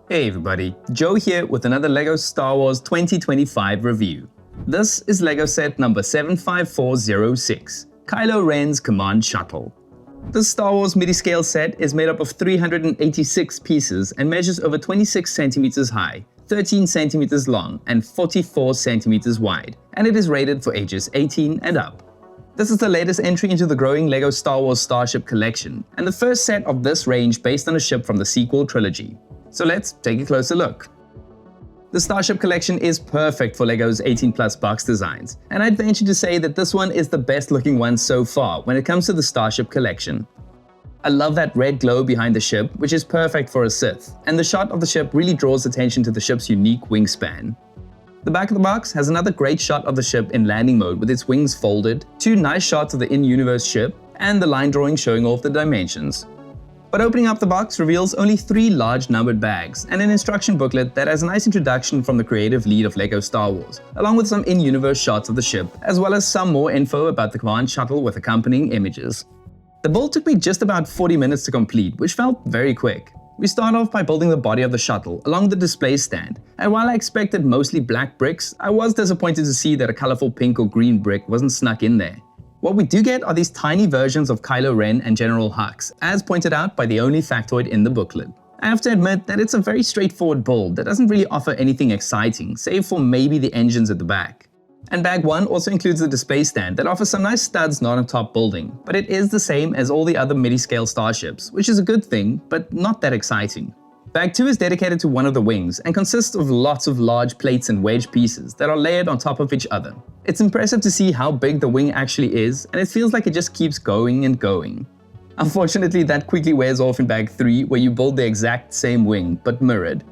Hey everybody, Joe here with another LEGO Star Wars 2025 review. This is LEGO set number 75406, Kylo Ren's Command Shuttle. This Star Wars Midi-Scale set is made up of 386 pieces and measures over 26 centimeters high, 13 centimeters long, and 44 centimeters wide, and it is rated for ages 18 and up. This is the latest entry into the growing LEGO Star Wars Starship collection, and the first set of this range based on a ship from the sequel trilogy. So let's take a closer look. The Starship collection is perfect for LEGO's 18+ box designs, and I'd venture to say that this one is the best looking one so far when it comes to the Starship collection. I love that red glow behind the ship, which is perfect for a Sith, and the shot of the ship really draws attention to the ship's unique wingspan. The back of the box has another great shot of the ship in landing mode with its wings folded, two nice shots of the in-universe ship, and the line drawing showing off the dimensions. But opening up the box reveals only 3 large numbered bags and an instruction booklet that has a nice introduction from the creative lead of LEGO Star Wars, along with some in-universe shots of the ship, as well as some more info about the Command Shuttle with accompanying images. The build took me just about 40 minutes to complete, which felt very quick. We start off by building the body of the shuttle along the display stand, and while I expected mostly black bricks, I was disappointed to see that a colorful pink or green brick wasn't snuck in there. What we do get are these tiny versions of Kylo Ren and General Hux, as pointed out by the only factoid in the booklet. I have to admit that it's a very straightforward build that doesn't really offer anything exciting, save for maybe the engines at the back. And bag 1 also includes the display stand that offers some nice studs not on top building, but it is the same as all the other midi-scale starships, which is a good thing, but not that exciting. Bag 2 is dedicated to one of the wings and consists of lots of large plates and wedge pieces that are layered on top of each other. It's impressive to see how big the wing actually is, and it feels like it just keeps going and going. Unfortunately, that quickly wears off in bag 3, where you build the exact same wing, but mirrored.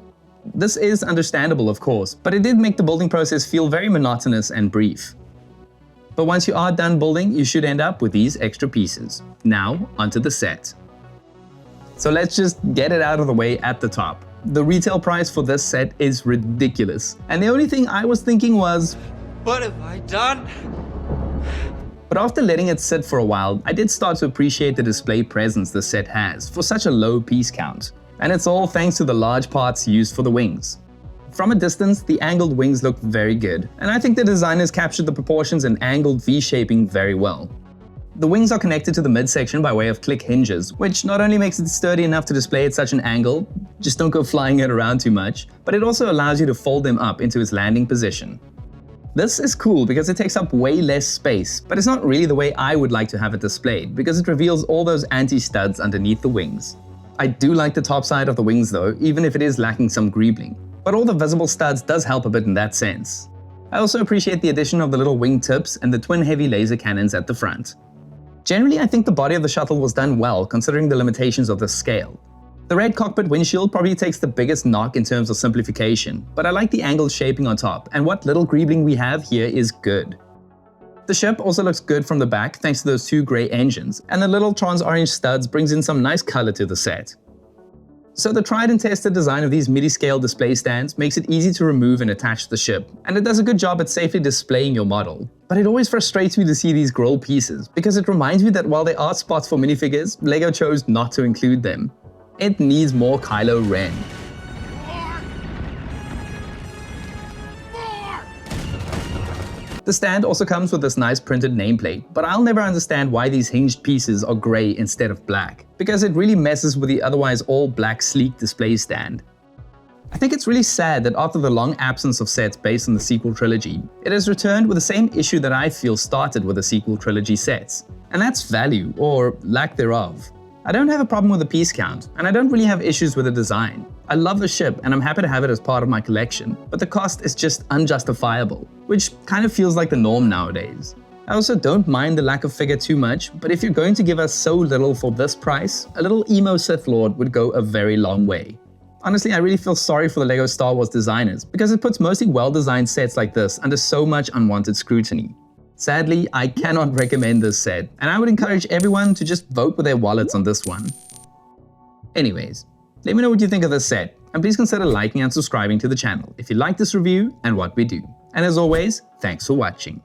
This is understandable, of course, but it did make the building process feel very monotonous and brief. But once you are done building, you should end up with these extra pieces. Now, onto the set. So let's just get it out of the way at the top. The retail price for this set is ridiculous, and the only thing I was thinking was, what have I done? But after letting it sit for a while, I did start to appreciate the display presence the set has for such a low piece count. And it's all thanks to the large parts used for the wings. From a distance, the angled wings look very good, and I think the designers captured the proportions and angled V-shaping very well. The wings are connected to the midsection by way of click hinges, which not only makes it sturdy enough to display at such an angle, just don't go flying it around too much, but it also allows you to fold them up into its landing position. This is cool because it takes up way less space, but it's not really the way I would like to have it displayed, because it reveals all those anti-studs underneath the wings. I do like the top side of the wings though, even if it is lacking some greebling, but all the visible studs does help a bit in that sense. I also appreciate the addition of the little wing tips and the twin heavy laser cannons at the front. Generally, I think the body of the shuttle was done well considering the limitations of the scale. The red cockpit windshield probably takes the biggest knock in terms of simplification, but I like the angled shaping on top, and what little greebling we have here is good. The ship also looks good from the back thanks to those 2 grey engines, and the little trans-orange studs brings in some nice color to the set. So the tried and tested design of these midi-scale display stands makes it easy to remove and attach to the ship, and it does a good job at safely displaying your model. But it always frustrates me to see these grille pieces, because it reminds me that while there are spots for minifigures, LEGO chose not to include them. It needs more Kylo Ren. The stand also comes with this nice printed nameplate, but I'll never understand why these hinged pieces are grey instead of black, because it really messes with the otherwise all black sleek display stand. I think it's really sad that after the long absence of sets based on the sequel trilogy, it has returned with the same issue that I feel started with the sequel trilogy sets, and that's value, or lack thereof. I don't have a problem with the piece count, and I don't really have issues with the design. I love the ship and I'm happy to have it as part of my collection, but the cost is just unjustifiable, which kind of feels like the norm nowadays. I also don't mind the lack of figure too much, but if you're going to give us so little for this price, a little emo Sith Lord would go a very long way. Honestly, I really feel sorry for the LEGO Star Wars designers, because it puts mostly well-designed sets like this under so much unwanted scrutiny. Sadly, I cannot recommend this set, and I would encourage everyone to just vote with their wallets on this one. Anyways, let me know what you think of this set, and please consider liking and subscribing to the channel if you like this review and what we do. And as always, thanks for watching.